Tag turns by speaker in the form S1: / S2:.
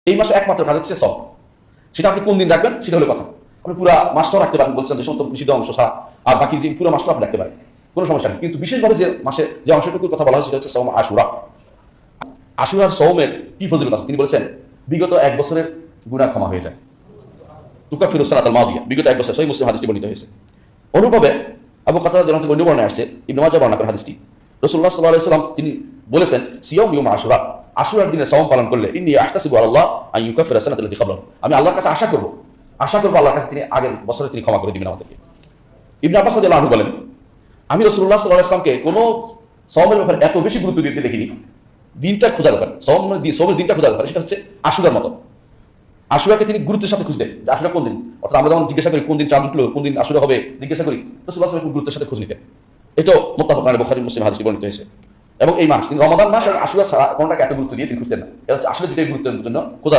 S1: এই মাসে একমাত্র কাজ হচ্ছে সব। সেটা আপনি কোন দিন রাখবেন সেটা হলো কথা। আপনি পুরো মাসটাও রাখতে পারেন, বলছেন যে সমস্ত নিষিদ্ধ অংশ ছাড়া, আর বাকি যে পুরো মাসটাও আপনি রাখতে পারেন, কোনো সমস্যা নেই। কিন্তু বিশেষভাবে যে মাসে যে অংশটুকুর কথা বলা হয় সেটা হচ্ছে সওম আশুরা। আশুরার সওমের কি ফজিলত আছে তিনি বলেছেন, বিগত এক বছরের গুনাহ ক্ষমা হয়ে যায়। তুকাফিরুস সানাতাল মাদিয়া, বিগত এক বছর। সহিহ মুসলিম হাদিসটি বর্ণিত হয়েছে। অনুরূপে আবু কাতাদা রাদিয়াল্লাহু আনহু অন্য বর্ণনায় আসছে, ইবনে মাজাহ বর্ণনা করেন হাদিসটি, রাসূলুল্লাহ সাল্লাল্লাহু আলাইহি ওয়াসাল্লাম তিনি বলেছেন, সিয়াম ইয়াউম আশুরা, আশুরার দিনে সওম পালন করলে ইন্নী আহতাসিবু আলাল্লাহ আন ইউকাফিরা সানাতাল লাতী ক্বাবলাহু, আমি আল্লাহর কাছে আশা করব আল্লাহর কাছে তিনি আগের বছরে তিনি ক্ষমা করে দিবেন আমাদেরকে। ইবনে আব্বাস রাদিয়াল্লাহু আনহু বলেন, আমি রাসূলুল্লাহ সাল্লাল্লাহু আলাইহি ওয়াসাল্লামকে কোনো সওমের ব্যাপারে এত বেশি গুরুত্ব দিতে দেখিনি, দিনটা খোঁজার ব্যাপারে, সওমের দিনটা খোঁজার ব্যাপারে, সেটা হচ্ছে আশুরার মতো। আশুরাকে তিনি গুরুত্বের সাথে খুঁজতেন যে আশুরা কোন দিন, অর্থাৎ আমরা যেমন জিজ্ঞাসা করি কোন দিন চাঁদ উঠলো, কোন দিন আশুরা হবে জিজ্ঞাসা করি, রাসূলুল্লাহ সাল্লাল্লাহু আলাইহি ওয়াসাল্লাম গুরুত্বের সাথে খোঁজ নিতেন। এটাও মুত্তাফাক আলাইহি বুখারী মুসলিম হাদিসে বর্ণিত হয়েছে। এবং এই মাস তিনি রমাদান মাস আর আশুরা ছাড়া কোনটাকে এত গুরুত্ব দিয়ে তিনি খুঁজতেন না। এটা হচ্ছে আসলে দুটোই গুরুত্বের জন্য খোঁজা